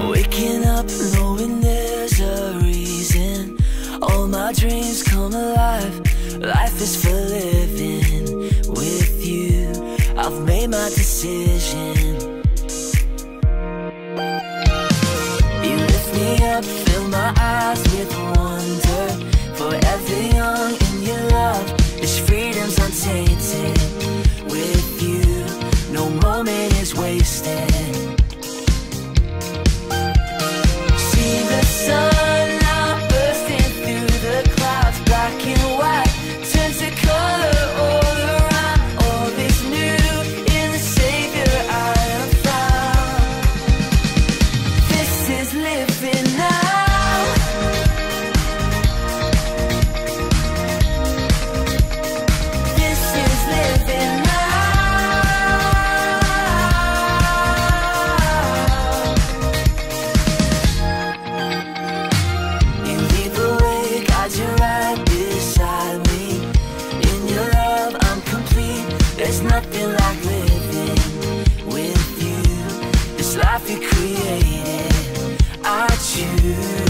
Waking up knowing there's a reason. All my dreams come alive. Life is for living with you. I've made my decision. You lift me up, fill my eyes with wonder. Forever young in your love, this freedom's untainted. With you, no moment is wasted. See the sun now bursting through the clouds. Black and white turns to color all around. All is new in the Savior I have found. This is living now. This is living now. You lead the way, guide you right beside me. In your love I'm complete. There's nothing like living with you. This life you created, I choose.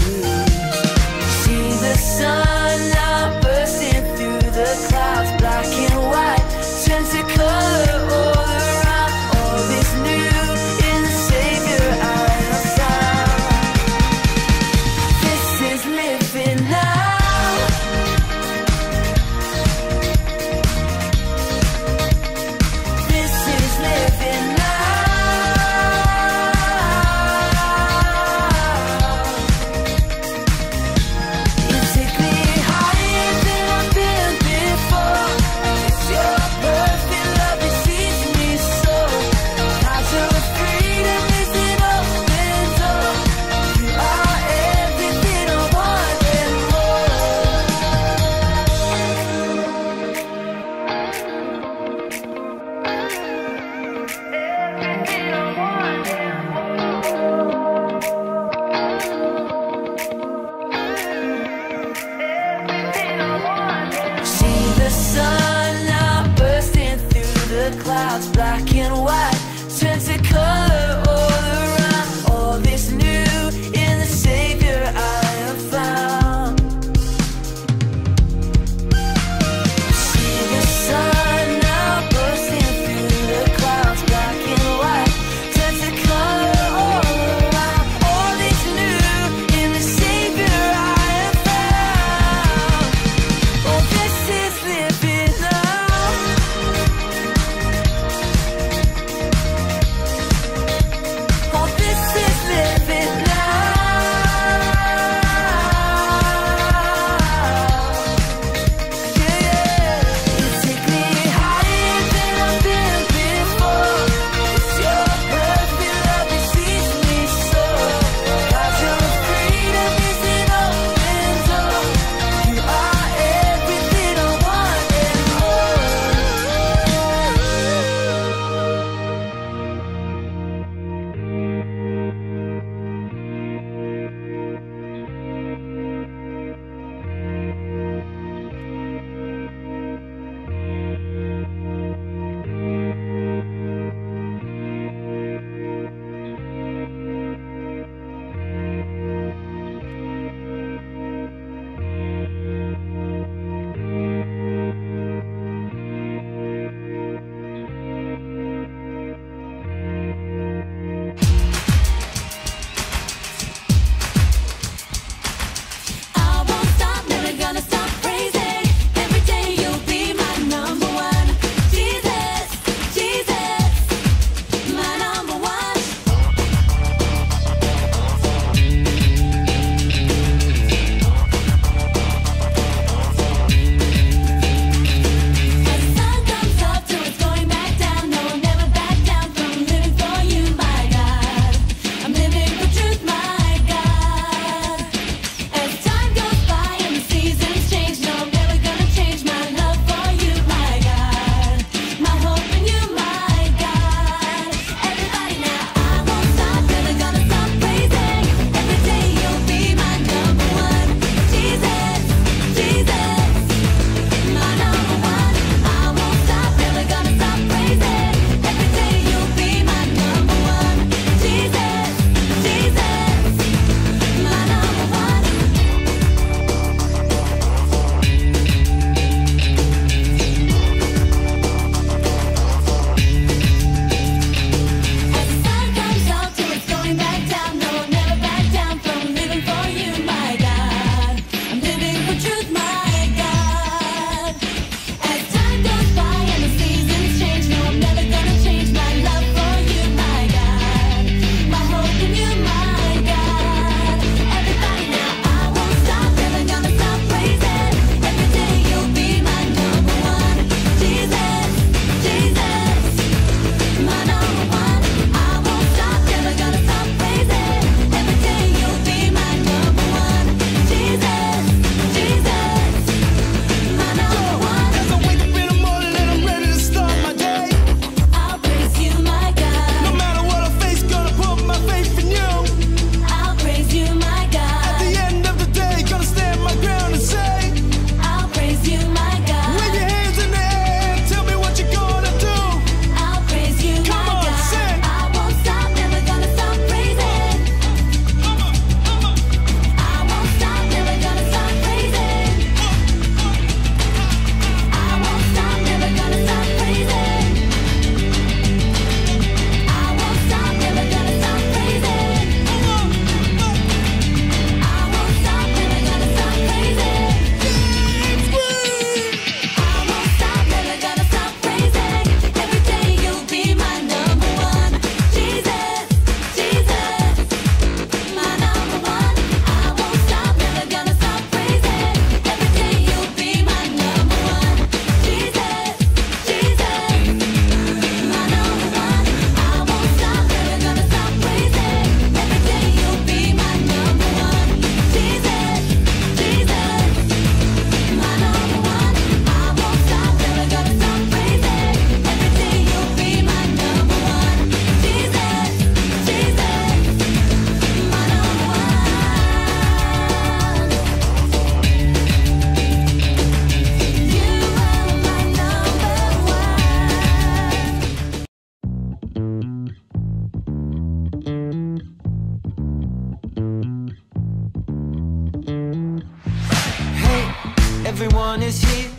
Everyone is here,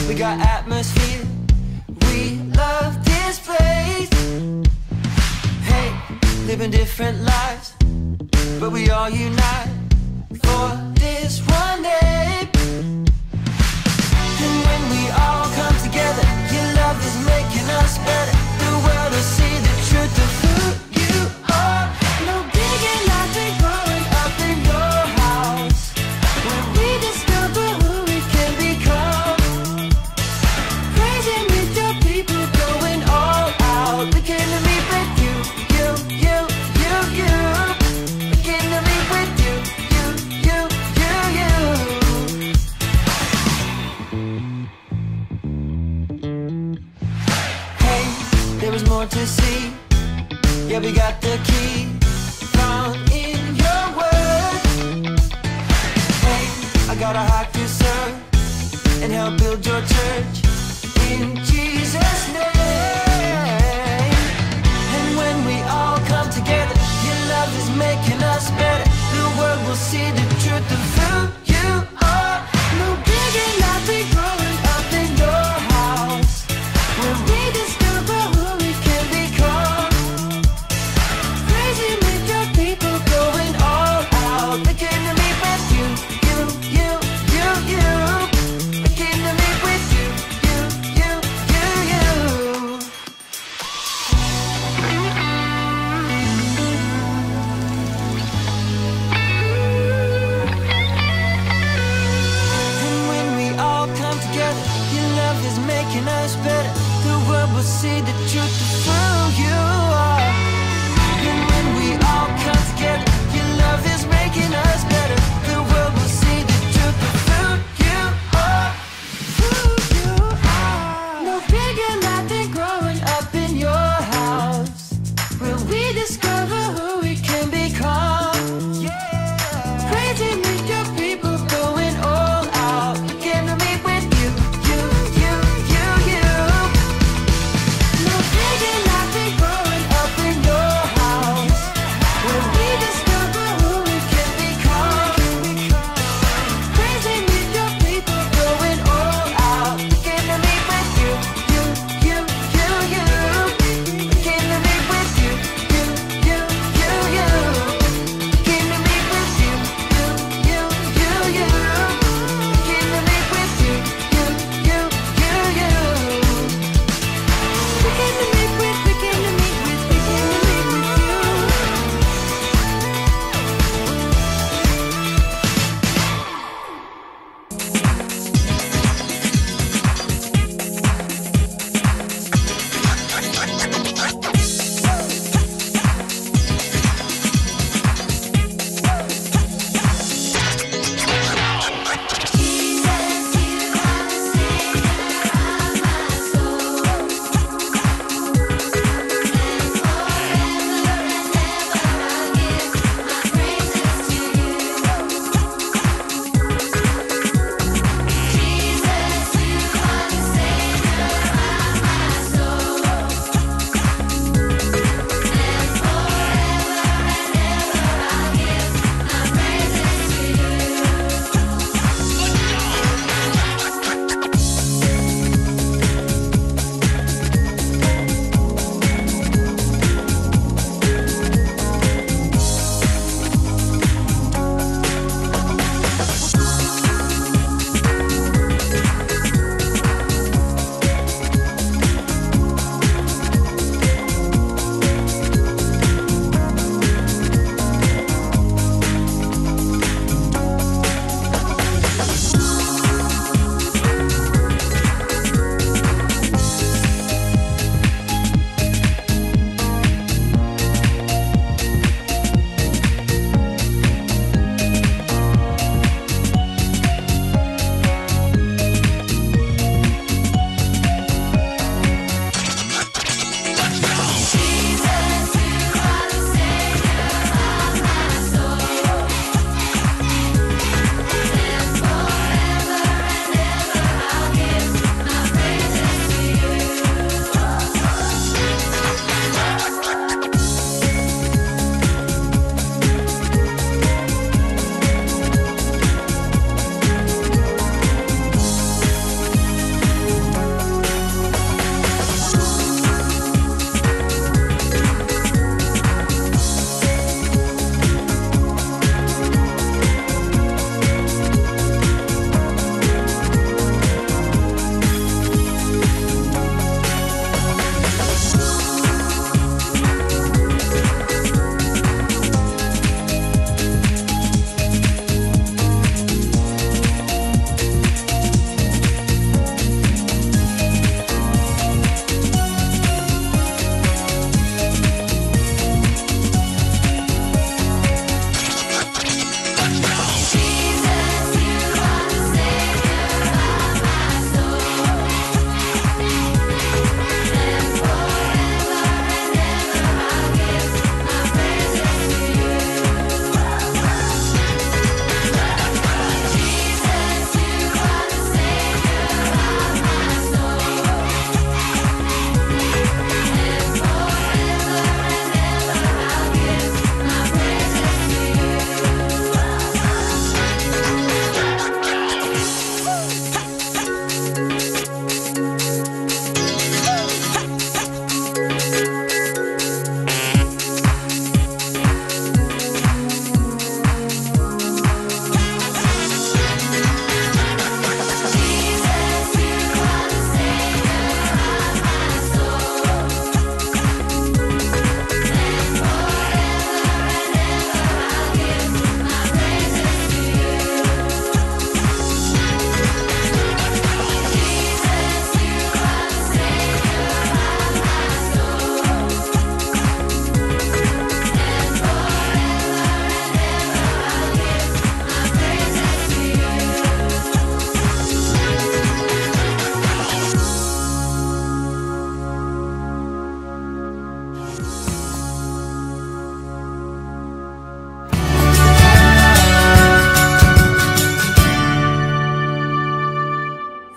we got atmosphere. We love this place. Hey, living different lives, but we all unite for this one day. And when we all come together, your love is making us better. The world will see the truth of who you are. No bigger life than growing up in your house, when we discover who we can become. Praising with your people, going all out. We came to meet with you, you, you, you, you. We came to meet with you, you, you, you, you. Hey, there was more to see. Yeah, we got the key found in your word. Hey, I got a heart to serve and help build your church in Jesus' name. And when we all come together, your love is making us better. The world will see the truth of who you are. No bigger life than growing up in your house, when we discover who we can become. Praising with your people, going all out. They came to meet with you, you, you, you, you. They came to meet with you, you, you, you, you.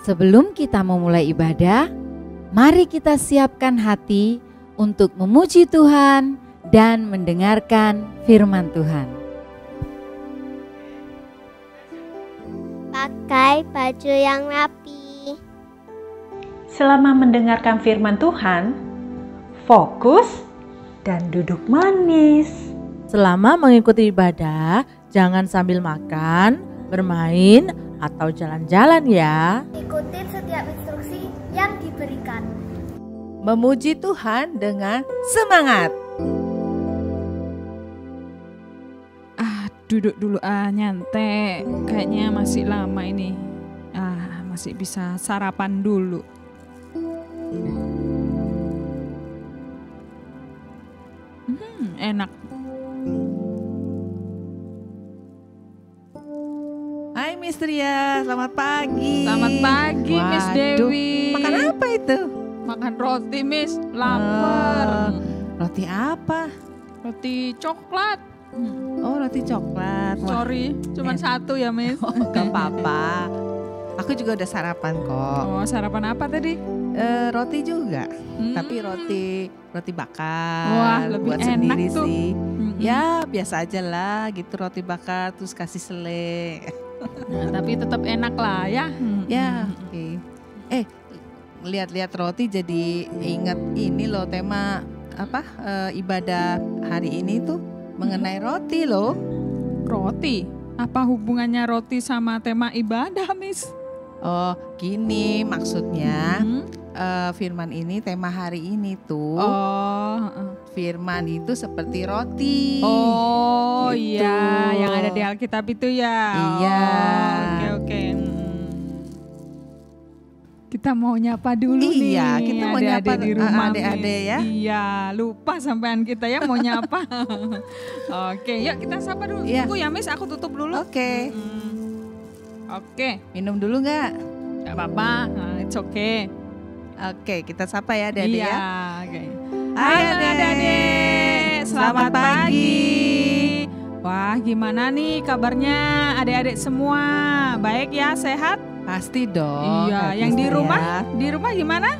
Sebelum kita memulai ibadah, mari kita siapkan hati untuk memuji Tuhan dan mendengarkan firman Tuhan. Pakai baju yang rapi. Selama mendengarkan firman Tuhan, fokus dan duduk manis. Selama mengikuti ibadah, jangan sambil makan, bermain, atau jalan-jalan ya. Ikutin setiap instruksi yang diberikan. Memuji Tuhan dengan semangat. Duduk dulu nyantai. Kayaknya masih lama ini. Masih bisa sarapan dulu. Enak. Hai Miss Ria, selamat pagi. Selamat pagi, Miss Waduh, Dewi. makan apa itu? Makan roti, Miss. Lapar. Roti apa? Roti coklat. Oh, roti coklat. Wah, Sorry, cuma satu ya, Miss. gak apa-apa. Aku juga udah sarapan kok. Oh, sarapan apa tadi? Roti juga, tapi roti bakar. Wah, lebih buat enak sendiri tuh. sih. Ya, biasa aja lah gitu, roti bakar terus kasih selai. Nah, tapi tetap enak lah ya. Ya, oke. Lihat-lihat roti jadi ingat ini loh, tema apa ibadah hari ini tuh mengenai roti loh. Roti? Apa hubungannya roti sama tema ibadah, Miss? Oh, gini maksudnya. Firman ini tema hari ini tuh. Firman itu seperti roti. Oh Gitu. iya, yang ada di Alkitab itu ya. Iya. Oke. Kita mau nyapa dulu nih. Iya, kita mau nyapa di rumah adik-adik ya. Iya, lupa sampean kita ya mau nyapa. Oke, yuk kita sapa dulu. Iya. Tunggu ya, Miss, aku tutup dulu. Oke. Oke, Minum dulu nggak? nggak apa-apa. It's okay. Oke, kita sapa ya adik-adik Iya, ya. oke. Hai, Halo adik-adik, selamat Selamat pagi. pagi. Wah, gimana nih kabarnya adik-adik semua? Baik ya, sehat? Pasti dong. Iya, Kak yang di Kristia. rumah? Di rumah gimana?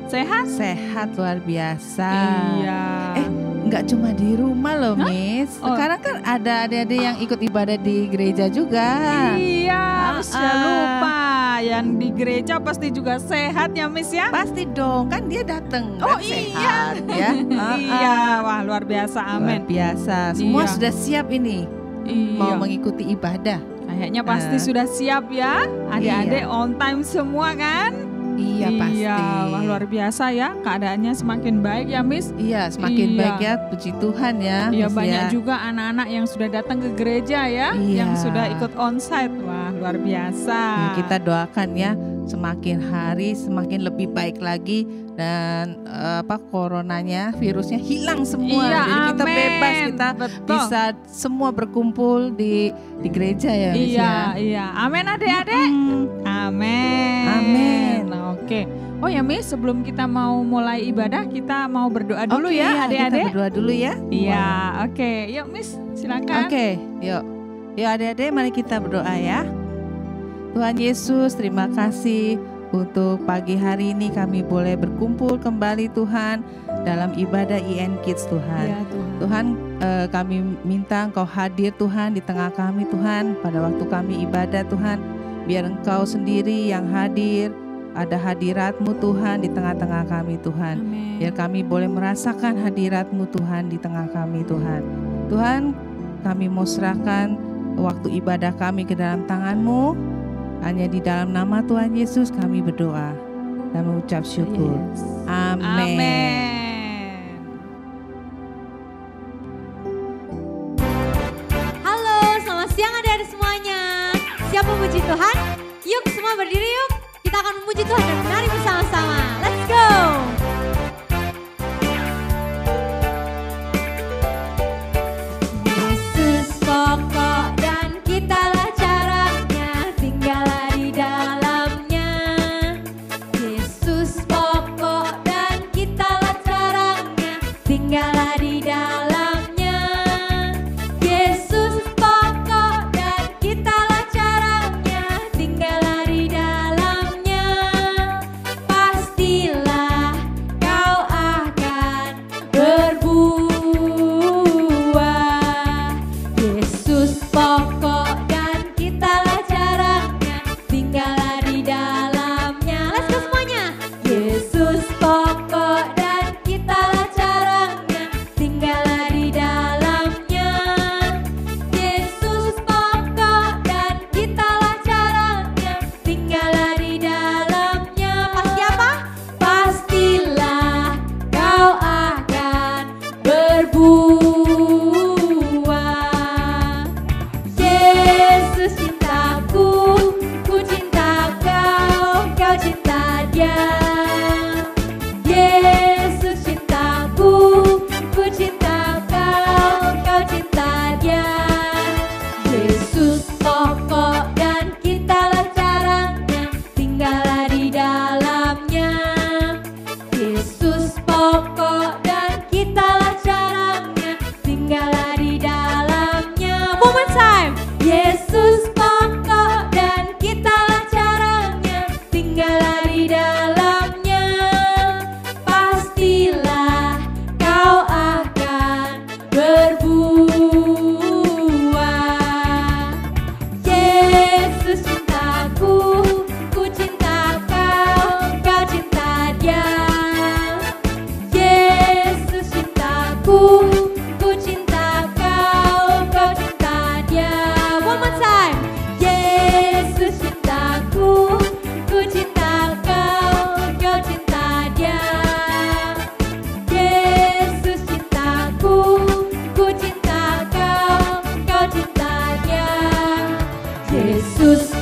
Sehat? Sehat luar biasa. Iya. Nggak cuma di rumah loh, Hah? Miss. Oh. Sekarang kan ada adik-adik yang ikut ibadah di gereja juga. Iya, Miss, jangan Ah. lupa. Yang di gereja pasti juga sehat ya, Miss ya? Pasti dong, kan dia datang. Oh, kan sehat, ya. Iya, wah luar biasa, Luar amin. biasa. Semua Iya. sudah siap ini mau Iya. mengikuti ibadah. Kayaknya pasti sudah siap ya, adik-adik on time semua kan? Iya, pasti. Wah luar biasa ya, keadaannya semakin baik ya, Miss. Iya, semakin Iya. baik ya, puji Tuhan ya. Iya, Miss, banyak ya. juga anak-anak yang sudah datang ke gereja ya, Iya. yang sudah ikut onsite. Wah luar biasa. Ya, kita doakan ya, semakin hari semakin lebih baik lagi dan coronanya, virusnya hilang semua. Iya, Jadi kita amin. bebas, kita Betul. bisa semua berkumpul di gereja ya, Miss Iya, ya. iya. Amin adik-adik. Amin. Amin. Nah, oke. Oh ya, Miss, sebelum kita mau mulai ibadah, kita mau berdoa dulu Oke, ya, kita adik-adik. berdoa dulu ya. Iya, oke. Yuk, Miss, silakan. Oke, yuk. Yuk adik-adik, mari kita berdoa ya. Tuhan Yesus, terima kasih untuk pagi hari ini kami boleh berkumpul kembali Tuhan dalam ibadah IN Kids Tuhan. Ya, Tuhan. Tuhan, kami minta Engkau hadir Tuhan di tengah kami Tuhan pada waktu kami ibadah Tuhan. Biar Engkau sendiri yang hadir, ada hadirat-Mu Tuhan di tengah-tengah kami Tuhan. Amin. Biar kami boleh merasakan hadirat-Mu Tuhan di tengah kami Tuhan. Tuhan, kami mau serahkan waktu ibadah kami ke dalam tangan-Mu. Hanya di dalam nama Tuhan Yesus kami berdoa dan mengucap syukur. Yes. Amin. Amin. Halo, selamat siang adik-adik semuanya. Siap memuji Tuhan? Yuk semua berdiri yuk. Kita akan memuji Tuhan dan menari bersama-sama. Let's go. Yesus pokok dan kitalah caranya, tinggallah di dalamnya. Yesus pokok dan kitalah caranya, tinggallah di dalamnya. Yesus pokok dan kitalah caranya, tinggallah di dalamnya.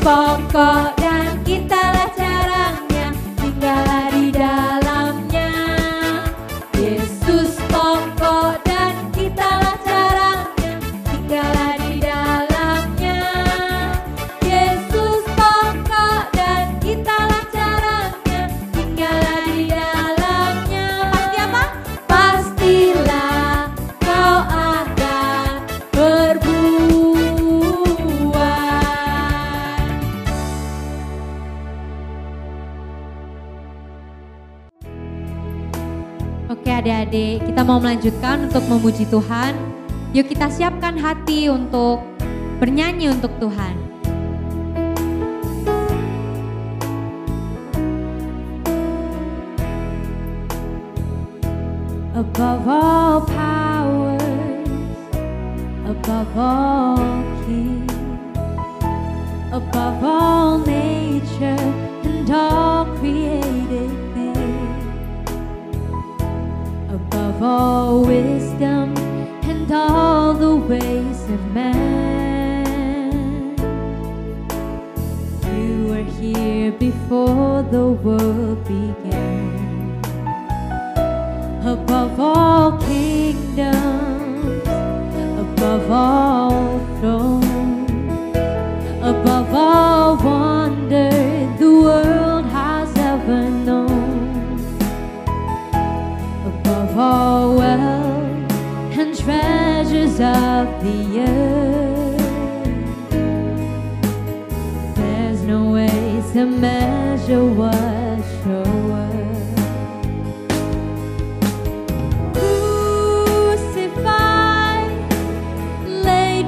pokok dan kitalah caranya, tinggallah di dalamnya. Yesus pokok dan kitalah caranya, tinggallah di dalamnya. Yesus pokok dan kitalah caranya, tinggallah di dalamnya. Pasti apa? Pastilah kau akan berbuah. Oke adik-adik, kita mau melanjutkan untuk memuji Tuhan. Yuk kita siapkan hati untuk bernyanyi untuk Tuhan. Above all powers, above all kings, above all nature and all created things, above all wisdom and all the ways of man. You were here before the world began. Above all kingdoms, above all thrones, above all wonder the world has ever known, above all wealth and treasures of the earth. There's no way to measure what you're worth.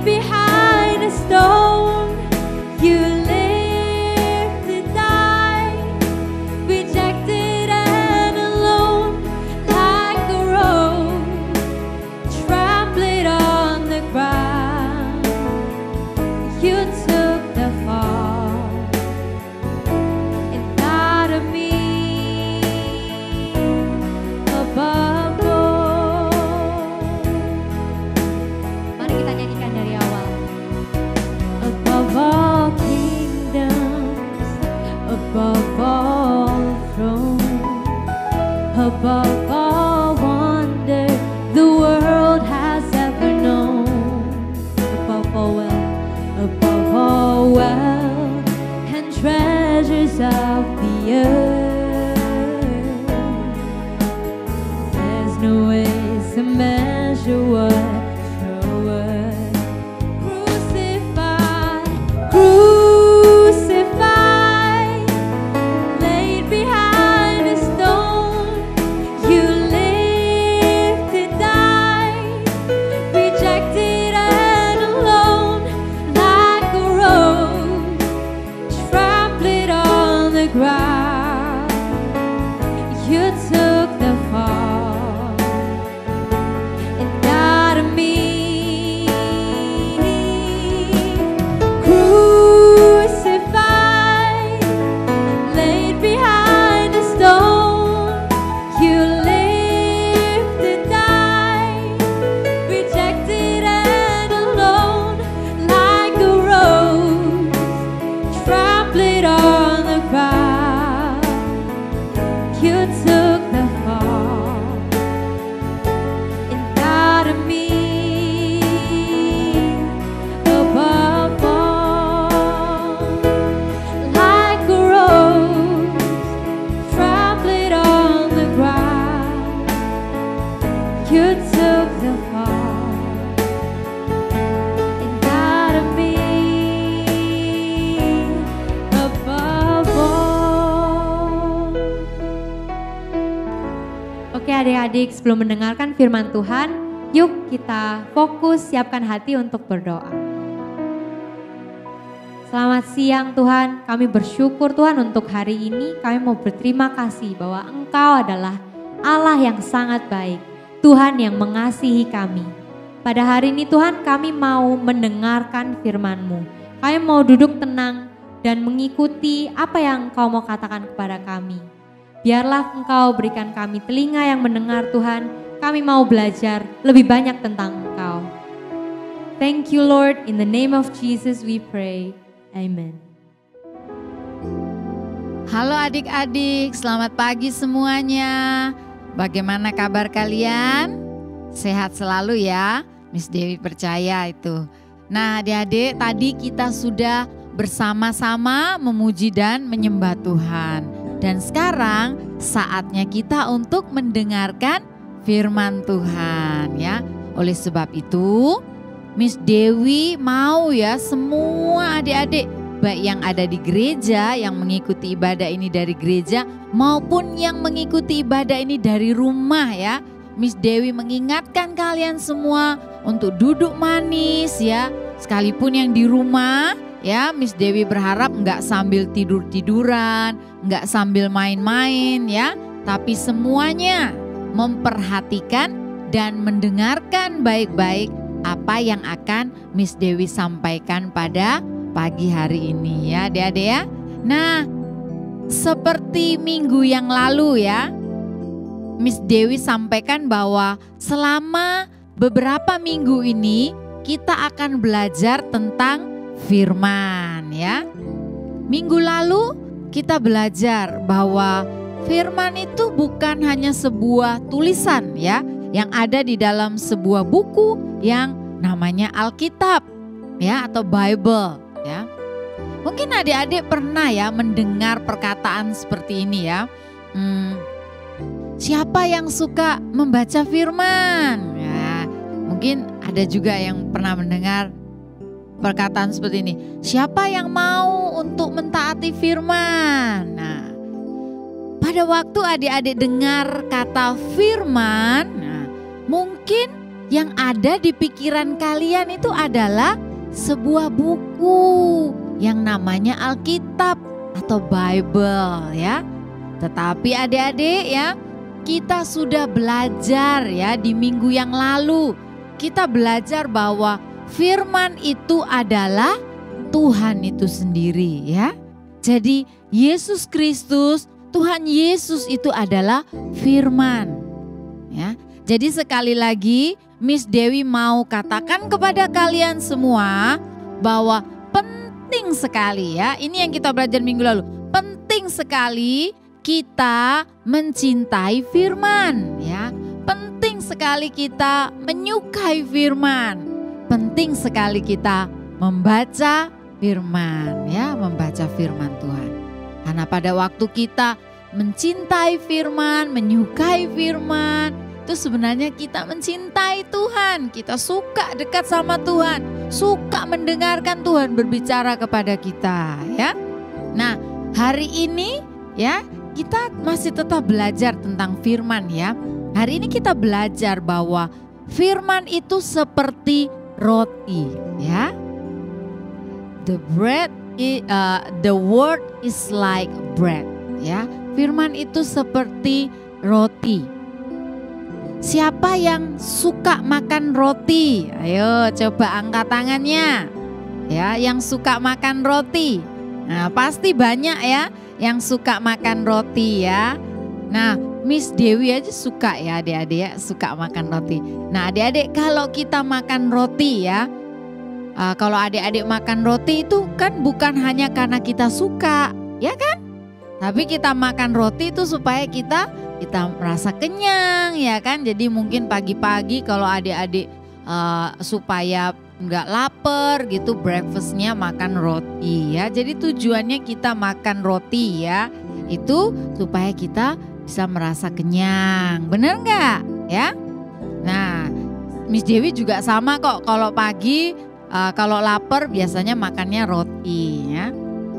Behind a stone, you lived to die, rejected and alone, like a rose trampled on the ground. You took the fall and thought of me above all. Mari kita nyanyikan dari awal. Above all kingdoms, above all thrones, above all wonder the world has ever known, above all wealth and treasures of the earth. There's no way to measure what you're worth. Crucified, laid behind a stone, you lived to die, rejected and alone, like a rose trampled on the ground. You took the fall and died of me. Crucified, laid behind a stone, you lived to die, rejected and alone, like a rose trampled on the ground. You took the fall and died of me above all, like a rose trampled on the ground. You took the fall and died of me above all. Oke adik-adik, sebelum mendengarkan firman Tuhan, yuk kita fokus siapkan hati untuk berdoa. Selamat siang Tuhan, kami bersyukur Tuhan untuk hari ini. Kami mau berterima kasih bahwa Engkau adalah Allah yang sangat baik, Tuhan yang mengasihi kami. Pada hari ini Tuhan, kami mau mendengarkan firman-Mu. Kami mau duduk tenang dan mengikuti apa yang Engkau mau katakan kepada kami. Biarlah Engkau berikan kami telinga yang mendengar Tuhan. Kami mau belajar lebih banyak tentang Engkau. Thank you Lord, in the name of Jesus we pray. Amen. Halo adik-adik, selamat pagi semuanya. Bagaimana kabar kalian? Sehat selalu ya, Miss Dewi percaya itu. Nah adik-adik, tadi kita sudah bersama-sama memuji dan menyembah Tuhan. Dan sekarang saatnya kita untuk mendengarkan firman Tuhan ya. Oleh sebab itu, Miss Dewi mau ya semua adik-adik, baik yang ada di gereja, yang mengikuti ibadah ini dari gereja, maupun yang mengikuti ibadah ini dari rumah ya. Miss Dewi mengingatkan kalian semua untuk duduk manis ya. Sekalipun yang di rumah ya, Miss Dewi berharap nggak sambil tidur-tiduran, nggak sambil main-main ya. Tapi semuanya memperhatikan dan mendengarkan baik-baik apa yang akan Miss Dewi sampaikan pada pagi hari ini ya adik-adik ya. Nah seperti minggu yang lalu ya, Miss Dewi sampaikan bahwa selama beberapa minggu ini kita akan belajar tentang firman ya. Minggu lalu kita belajar bahwa firman itu bukan hanya sebuah tulisan ya, yang ada di dalam sebuah buku yang namanya Alkitab ya, atau Bible ya. Mungkin adik-adik pernah ya mendengar perkataan seperti ini ya. Siapa yang suka membaca firman? Ya, mungkin ada juga yang pernah mendengar perkataan seperti ini. Siapa yang mau untuk mentaati firman? Nah, pada waktu adik-adik dengar kata firman, nah, mungkin yang ada di pikiran kalian itu adalah sebuah buku yang namanya Alkitab atau Bible ya. Tetapi adik-adik ya, kita sudah belajar ya di minggu yang lalu. Kita belajar bahwa firman itu adalah Tuhan itu sendiri ya. Jadi Yesus Kristus, Tuhan Yesus itu adalah firman ya. Jadi sekali lagi Miss Dewi mau katakan kepada kalian semua bahwa penting sekali ya. Ini yang kita belajar minggu lalu. Penting sekali kita mencintai firman ya. Penting sekali kita menyukai firman. Penting sekali kita membaca firman ya, membaca firman Tuhan. Karena pada waktu kita mencintai firman, menyukai firman, itu sebenarnya kita mencintai Tuhan. Kita suka dekat sama Tuhan, suka mendengarkan Tuhan berbicara kepada kita ya. Nah, hari ini ya kita masih tetap belajar tentang firman ya. Hari ini kita belajar bahwa firman itu seperti roti ya. The word is like bread ya. Firman itu seperti roti. Siapa yang suka makan roti? Ayo coba angkat tangannya. Ya, yang suka makan roti. Nah, pasti banyak ya yang suka makan roti ya. Nah, Miss Dewi aja suka ya adik-adik ya, suka makan roti. Nah adik-adik, kalau kita makan roti ya, kalau adik-adik makan roti itu kan bukan hanya karena kita suka, ya kan? Tapi kita makan roti itu supaya kita merasa kenyang ya kan. Jadi mungkin pagi-pagi kalau adik-adik supaya nggak lapar gitu, breakfastnya makan roti ya. Jadi tujuannya kita makan roti ya, itu supaya kita bisa merasa kenyang, bener nggak ya? Nah, Miss Dewi juga sama kok, kalau pagi kalau lapar biasanya makannya roti ya.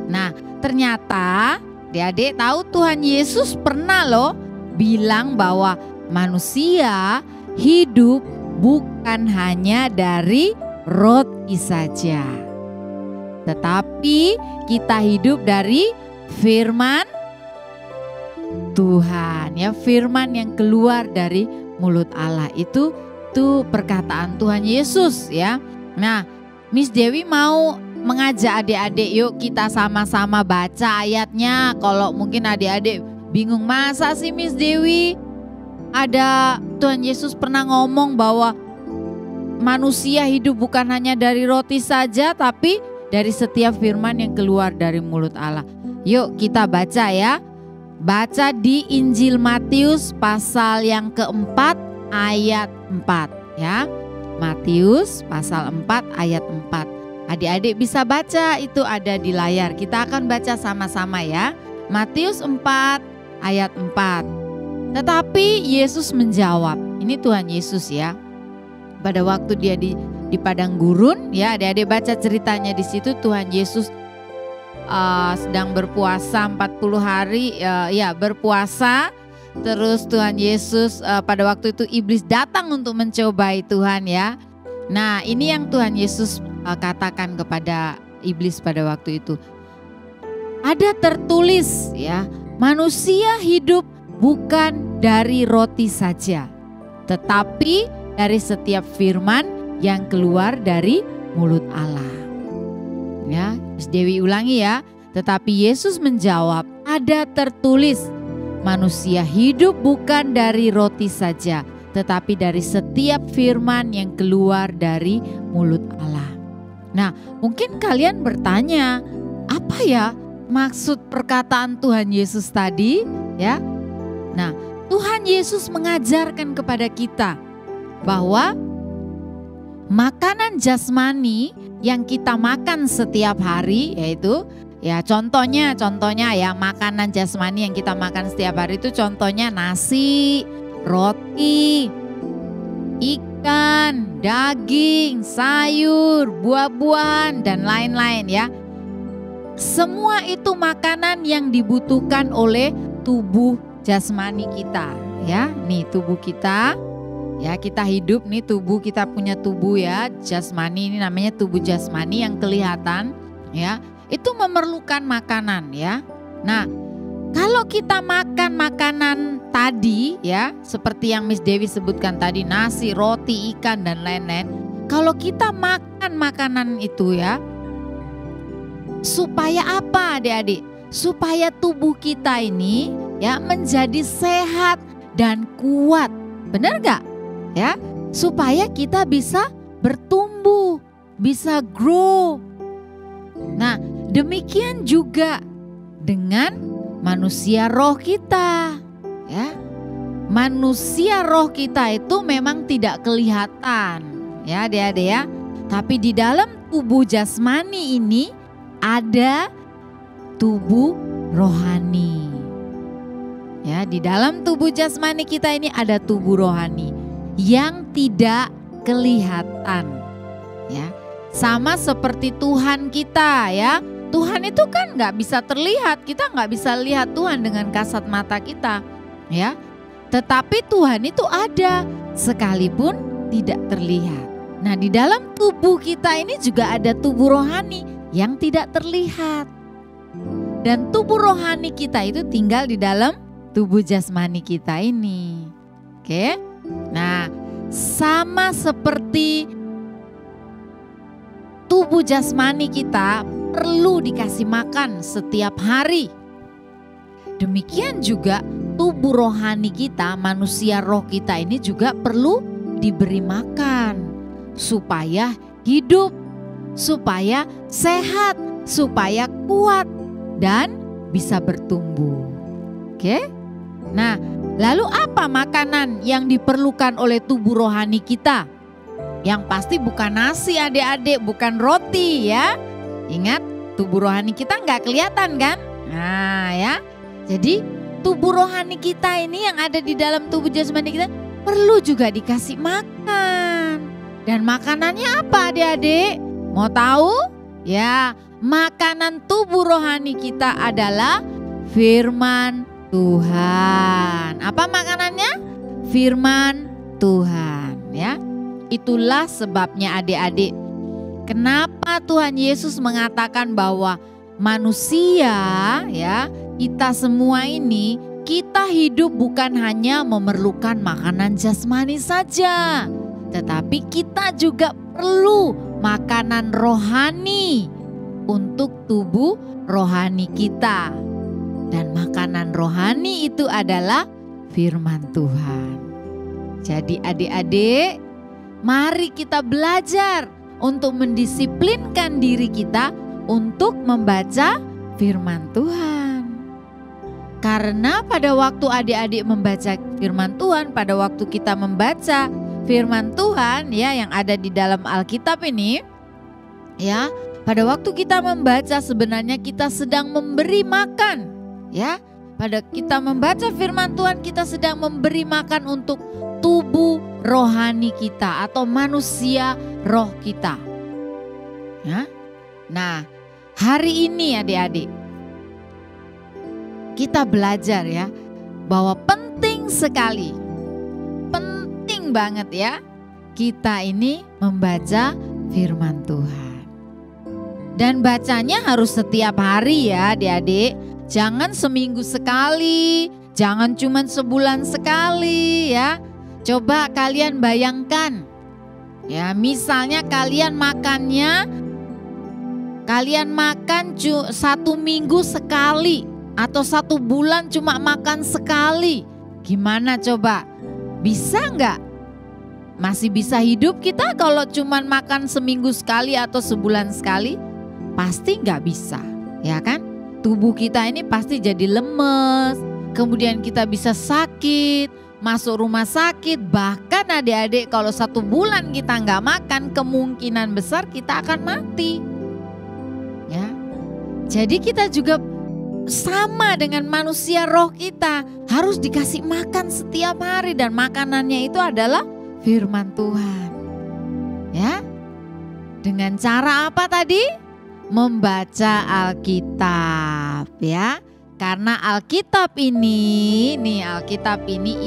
Nah, ternyata adik-adik tahu Tuhan Yesus pernah loh bilang bahwa manusia hidup bukan hanya dari roti saja, tetapi kita hidup dari firman Tuhan ya, firman yang keluar dari mulut Allah itu perkataan Tuhan Yesus ya. Nah, Miss Dewi mau mengajak adik-adik, yuk kita sama-sama baca ayatnya. Kalau mungkin adik-adik bingung, masa sih Miss Dewi ada Tuhan Yesus pernah ngomong bahwa manusia hidup bukan hanya dari roti saja, tapi dari setiap firman yang keluar dari mulut Allah. Yuk kita baca ya. Baca di Injil Matius pasal yang keempat ayat 4 ya. Matius pasal 4 ayat 4. Adik-adik bisa baca, itu ada di layar. Kita akan baca sama-sama ya. Matius 4 ayat 4. Tetapi Yesus menjawab, ini Tuhan Yesus ya. Pada waktu dia di padang gurun ya, adik-adik baca ceritanya di situ. Tuhan Yesus sedang berpuasa 40 hari berpuasa. Terus Tuhan Yesus pada waktu itu iblis datang untuk mencobai Tuhan ya. Nah, ini yang Tuhan Yesus katakan kepada iblis pada waktu itu. Ada tertulis ya, manusia hidup bukan dari roti saja, tetapi dari setiap firman yang keluar dari mulut Allah. Ya, Miss Dewi ulangi ya. Tetapi Yesus menjawab, ada tertulis, manusia hidup bukan dari roti saja, tetapi dari setiap firman yang keluar dari mulut Allah. Nah, mungkin kalian bertanya, apa ya maksud perkataan Tuhan Yesus tadi? Ya, nah Tuhan Yesus mengajarkan kepada kita bahwa makanan jasmani yang kita makan setiap hari, yaitu ya contohnya ya makanan jasmani yang kita makan setiap hari itu contohnya nasi, roti, ikan, daging, sayur, buah-buahan dan lain-lain ya. Semua itu makanan yang dibutuhkan oleh tubuh jasmani kita ya. Nih tubuh kita. Ya, kita hidup nih, tubuh kita punya tubuh ya, jasmani, ini namanya tubuh jasmani yang kelihatan ya. Itu memerlukan makanan ya. Nah, kalau kita makan makanan tadi ya, seperti yang Miss Dewi sebutkan tadi, nasi, roti, ikan dan lain-lain. Kalau kita makan makanan itu ya, supaya apa adik-adik? Supaya tubuh kita ini ya menjadi sehat dan kuat. Benar gak? Ya, supaya kita bisa bertumbuh, bisa grow. Nah, demikian juga dengan manusia roh kita, ya. Manusia roh kita itu memang tidak kelihatan, ya adik-adik ya. Tapi di dalam tubuh jasmani ini ada tubuh rohani. Ya, di dalam tubuh jasmani kita ini ada tubuh rohani yang tidak kelihatan ya, sama seperti Tuhan kita ya. Tuhan itu kan nggak bisa terlihat, kita nggak bisa lihat Tuhan dengan kasat mata kita ya, tetapi Tuhan itu ada sekalipun tidak terlihat. Nah, di dalam tubuh kita ini juga ada tubuh rohani yang tidak terlihat, dan tubuh rohani kita itu tinggal di dalam tubuh jasmani kita ini. Oke. Nah, sama seperti tubuh jasmani kita perlu dikasih makan setiap hari. Demikian juga tubuh rohani kita, manusia roh kita ini juga perlu diberi makan supaya hidup, supaya sehat, supaya kuat dan bisa bertumbuh. Oke? Nah, lalu apa makanan yang diperlukan oleh tubuh rohani kita? Yang pasti bukan nasi adik-adik, bukan roti ya. Ingat, tubuh rohani kita nggak kelihatan kan? Nah ya, jadi tubuh rohani kita ini yang ada di dalam tubuh jasmani kita perlu juga dikasih makan. Dan makanannya apa adik-adik? Mau tahu? Ya, makanan tubuh rohani kita adalah firman Tuhan. Apa makanannya? Firman Tuhan ya. Itulah sebabnya adik-adik, kenapa Tuhan Yesus mengatakan bahwa manusia ya, kita semua ini, kita hidup bukan hanya memerlukan makanan jasmani saja, tetapi kita juga perlu makanan rohani untuk tubuh rohani kita. Dan makanan rohani itu adalah firman Tuhan. Jadi adik-adik, mari kita belajar untuk mendisiplinkan diri kita untuk membaca firman Tuhan. Karena pada waktu adik-adik membaca firman Tuhan, pada waktu kita membaca firman Tuhan ya yang ada di dalam Alkitab ini, ya, pada waktu kita membaca sebenarnya kita sedang memberi makan, ya. Pada kita membaca firman Tuhan kita sedang memberi makan untuk tubuh rohani kita atau manusia roh kita. Ya. Nah, hari ini adik-adik kita belajar ya bahwa penting sekali, penting banget ya kita ini membaca firman Tuhan. Dan bacanya harus setiap hari ya adik-adik. Jangan seminggu sekali, jangan cuma sebulan sekali ya. Coba kalian bayangkan ya, misalnya kalian makan 1 minggu sekali atau 1 bulan cuma makan sekali. Gimana coba? Bisa nggak? Masih bisa hidup kita kalau cuma makan seminggu sekali atau sebulan sekali? Pasti nggak bisa, ya kan? Tubuh kita ini pasti jadi lemes, kemudian kita bisa sakit, masuk rumah sakit, bahkan adik-adik kalau 1 bulan kita nggak makan, kemungkinan besar kita akan mati. Ya, jadi kita juga sama dengan manusia roh kita, harus dikasih makan setiap hari dan makanannya itu adalah firman Tuhan. Ya, dengan cara apa tadi? Membaca Alkitab ya. Karena Alkitab ini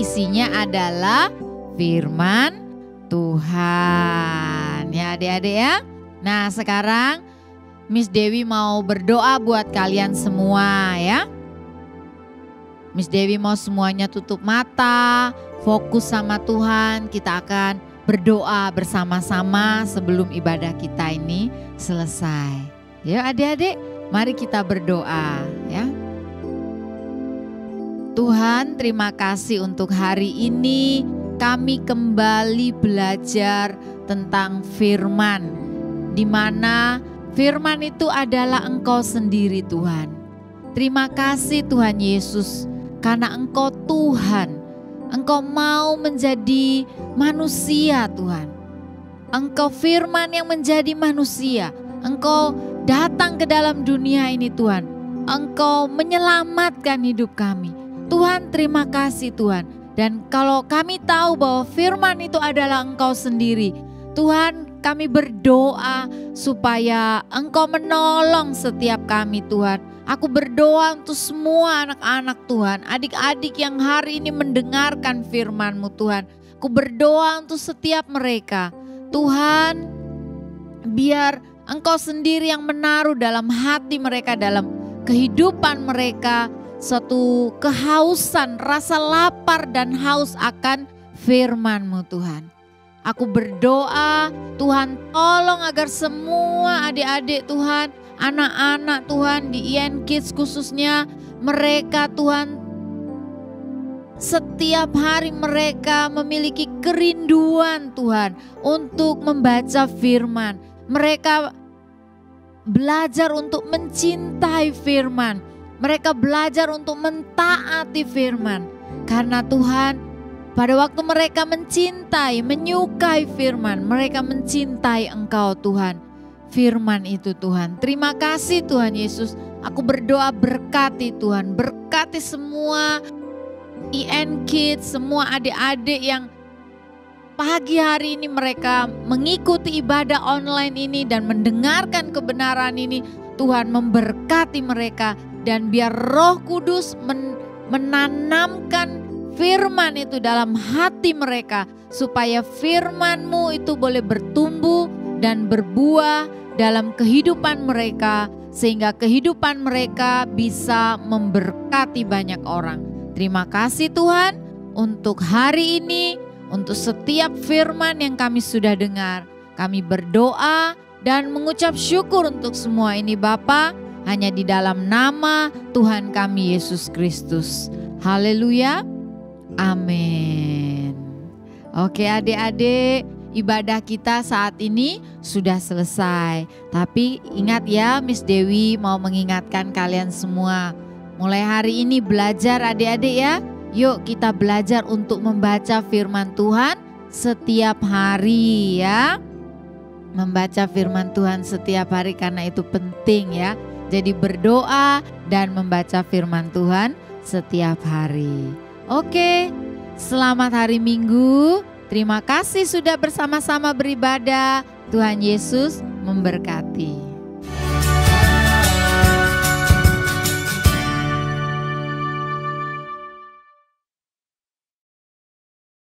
isinya adalah firman Tuhan. Ya adik-adik ya. Nah sekarang Miss Dewi mau berdoa buat kalian semua ya. Miss Dewi mau semuanya tutup mata, fokus sama Tuhan. Kita akan berdoa bersama-sama sebelum ibadah kita ini selesai. Ya adik-adik, mari kita berdoa ya. Tuhan, terima kasih untuk hari ini kami kembali belajar tentang firman, di mana firman itu adalah Engkau sendiri Tuhan. Terima kasih Tuhan Yesus, karena Engkau Tuhan, Engkau mau menjadi manusia Tuhan. Engkau firman yang menjadi manusia, Engkau datang ke dalam dunia ini Tuhan. Engkau menyelamatkan hidup kami. Tuhan terima kasih Tuhan. Dan kalau kami tahu bahwa firman itu adalah Engkau sendiri, Tuhan kami berdoa supaya Engkau menolong setiap kami Tuhan. Aku berdoa untuk semua anak-anak Tuhan, adik-adik yang hari ini mendengarkan firman-Mu Tuhan. Aku berdoa untuk setiap mereka. Tuhan, biar Engkau sendiri yang menaruh dalam hati mereka, dalam kehidupan mereka, satu kehausan, rasa lapar dan haus akan firman-Mu Tuhan. Aku berdoa Tuhan tolong agar semua adik-adik Tuhan, anak-anak Tuhan di IN Kids khususnya, mereka Tuhan setiap hari mereka memiliki kerinduan Tuhan untuk membaca firman. Mereka belajar untuk mencintai firman. Mereka belajar untuk mentaati firman. Karena Tuhan, pada waktu mereka mencintai, menyukai firman, mereka mencintai Engkau Tuhan. Firman itu Tuhan. Terima kasih Tuhan Yesus. Aku berdoa berkati Tuhan. Berkati semua IN Kids, semua adik-adik yang pagi hari ini mereka mengikuti ibadah online ini dan mendengarkan kebenaran ini. Tuhan memberkati mereka dan biar Roh Kudus menanamkan firman itu dalam hati mereka supaya firman-Mu itu boleh bertumbuh dan berbuah dalam kehidupan mereka sehingga kehidupan mereka bisa memberkati banyak orang. Terima kasih Tuhan untuk hari ini, untuk setiap firman yang kami sudah dengar. Kami berdoa dan mengucap syukur untuk semua ini Bapa, hanya di dalam nama Tuhan kami Yesus Kristus. Haleluya. Amin. Oke adik-adik, ibadah kita saat ini sudah selesai. Tapi ingat ya, Miss Dewi mau mengingatkan kalian semua Mulai hari ini belajar adik-adik ya. Yuk kita belajar untuk membaca firman Tuhan setiap hari ya. Membaca firman Tuhan setiap hari karena itu penting ya. Jadi berdoa dan membaca firman Tuhan setiap hari. Oke, selamat hari Minggu. Terima kasih sudah bersama-sama beribadah. Tuhan Yesus memberkati.